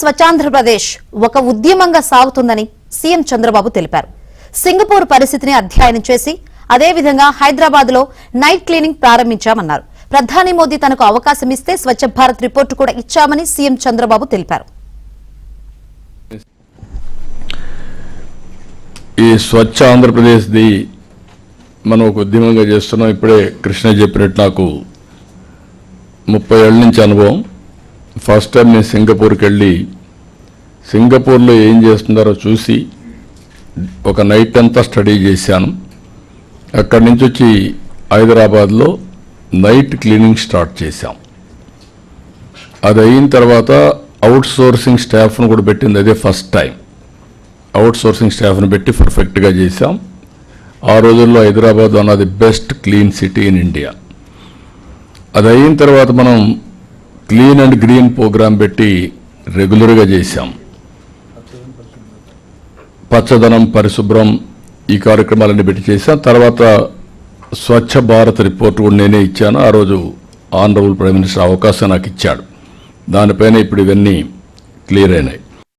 స్వచ్ఛాంధ్రప్రదేశ్ ఒక ఉద్యమంగా సాగుతుందని సీఎం చంద్రబాబు తెలిపారు. సింగపూర్ పరిస్థితిని అధ్యయనం చేసి అదేవిధంగా హైదరాబాద్ లో నైట్ క్లీనింగ్ ప్రారంభించామన్నారు. ప్రధాని మోదీ తనకు అవకాశం ఇస్తే స్వచ్ఛ భారత్ రిపోర్టు కూడా ఇచ్చామని సీఎం చంద్రబాబు తెలిపారు. ఈ స్వచ్ఛ ఆంధ్రప్రదేశ్ ది మనం ఒక ఉద్యమంగా చేస్తున్నాం. ఇప్పుడే కృష్ణ చెప్పినట్టు నాకు 30 ఏళ్ల నుంచి అనుభవం. ఫస్ట్ టైం నేను సింగపూర్కి వెళ్ళి సింగపూర్లో ఏం చేస్తున్నారో చూసి ఒక నైట్ అంతా స్టడీ చేశాను. అక్కడి నుంచి వచ్చి హైదరాబాద్లో నైట్ క్లీనింగ్ స్టార్ట్ చేశాం. అది అయిన తర్వాత అవుట్ సోర్సింగ్ స్టాఫ్ను కూడా పెట్టింది. అదే ఫస్ట్ టైం అవుట్ సోర్సింగ్ స్టాఫ్ను పెట్టి పర్ఫెక్ట్గా చేశాం. ఆ రోజుల్లో Hyderabad one of the best clean city in India. అది అయిన తర్వాత మనం క్లీన్ అండ్ గ్రీన్ ప్రోగ్రాం పెట్టి రెగ్యులర్గా చేశాం. పచ్చదనం, పరిశుభ్రం, ఈ కార్యక్రమాలన్నీ పెట్టి చేశాం. తర్వాత స్వచ్ఛ భారత్ రిపోర్ట్ కూడా నేనే ఇచ్చాను. ఆ రోజు ఆనరబుల్ ప్రైమ్ మినిస్టర్ అవకాశం నాకు ఇచ్చాడు. దానిపైన ఇప్పుడు ఇవన్నీ క్లియర్ అయినాయి.